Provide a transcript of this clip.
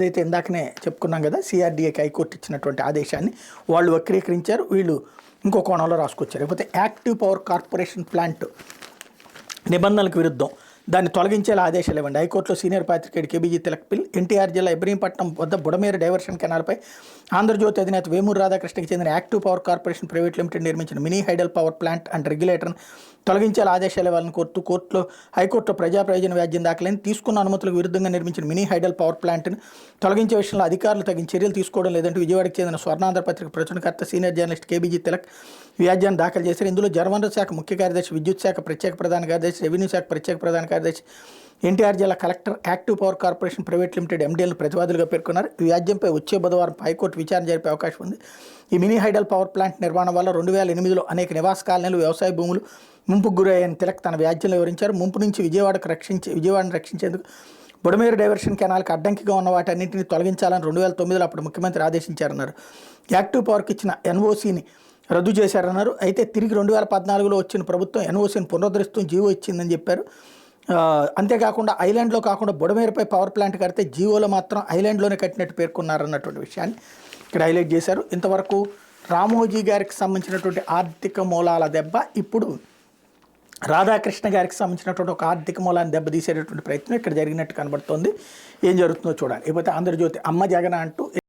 అయితే ఇందాకనే చెప్పుకున్నాం కదా, సిఆర్డీఏకి హైకోర్టు ఇచ్చినటువంటి ఆదేశాన్ని వాళ్ళు వక్రీకరించారు, వీళ్ళు ఇంకో కోణంలో రాసుకొచ్చారు. లేకపోతే యాక్టివ్ పవర్ కార్పొరేషన్ ప్లాంట్ నిబంధనలకు విరుద్ధం దాన్ని తొలగించేలా ఆదేశాలు ఇవ్వండి. హైకోర్టులో సీనియర్ పాత్రికేయుడు కేబీజీ తిలక్ పిల్. ఎన్టీఆర్ జిల్లా ఇబ్రహీంపట్నం వద్ద బుడమేరు డైవర్షన్ కెనాల్పై ఆంధ్రజ్యోతి అధినేత వేమూరు రాధాకృష్ణకి చెందిన active power corporation private limited నిర్మించిన mini hydel power plant and రెగ్యులేటర్ను తొలగించేలా ఆదేశాలు ఇవ్వాలని కోరుతూ హైకోర్టులో ప్రజా ప్రయోజన వ్యాజ్యం దాఖలైంది. తీసుకున్న అనుమతులకు విరుద్ధంగా నిర్మించిన మినీ హైడల్ పవర్ ప్లాంట్ను తొలగించే విషయంలో అధికారులు తగిన చర్యలు తీసుకోవడం లేదంటూ విజయవాడకు చెందిన స్వర్ణాంధ్ర పత్రిక ప్రచురణకర్త సీనియర్ జర్నలిస్ట్ కేబీజీ తిలక్ వ్యాజ్యాన్ని దాఖలు చేశారు. ఇందులో జలవనరుల శాఖ ముఖ్య కార్యదర్శి, విద్యుత్ శాఖ ప్రత్యేక ప్రధాన కార్యదర్శి, రెవెన్యూ శాఖ ప్రత్యేక ప్రధాన కార్యదర్శి, ఎన్టీఆర్ జిల్లా collector, active power corporation private limited ఎండీలను ప్రతివాదులుగా పేర్కొన్నారు. ఈ వ్యాజ్యంపై వచ్చే బుధవారం హైకోర్టు విచారణ జరిపే అవకాశం ఉంది. ఈ మినీ హైడల్ పవర్ ప్లాంట్ నిర్మాణం వల్ల 2008లో అనేక నివాస కాలనీలు, వ్యవసాయ భూములు ముంపుకు గురయ్యాయని తిలక్ తన వ్యాజ్యంలో వివరించారు. ముంపు నుంచి విజయవాడను రక్షించేందుకు బుడమేరు డైవర్షన్ కెనాల్కి అడ్డంకిగా ఉన్న వాటన్నింటినీ తొలగించాలని 2009లో అప్పుడు ముఖ్యమంత్రి ఆదేశించారన్నారు. యాక్టివ్ పవర్కి ఇచ్చిన ఎన్ఓసీని రద్దు చేశారన్నారు. అయితే తిరిగి 2014లో వచ్చిన ప్రభుత్వం ఎన్ఓసీని పునరుద్ధరిస్తూ జీవో ఇచ్చిందని చెప్పారు. అంతేకాకుండా ఐలాండ్లో కాకుండా బుడమేరుపై పవర్ ప్లాంట్ కడితే జీవోలో మాత్రం ఐలాండ్లోనే కట్టినట్టు పేర్కొన్నారన్నటువంటి విషయాన్ని ఇక్కడ హైలైట్ చేశారు. ఇంతవరకు రామోజీ గారికి సంబంధించినటువంటి ఆర్థిక మూలాల దెబ్బ ఇప్పుడు రాధాకృష్ణ గారికి సంబంధించినటువంటి ఒక ఆర్థిక మూలాన్ని దెబ్బతీసేటటువంటి ప్రయత్నం ఇక్కడ జరిగినట్టు కనబడుతోంది. ఏం జరుగుతుందో చూడాలి. లేకపోతే ఆంధ్రజ్యోతి అమ్మ జగన్ అంటూ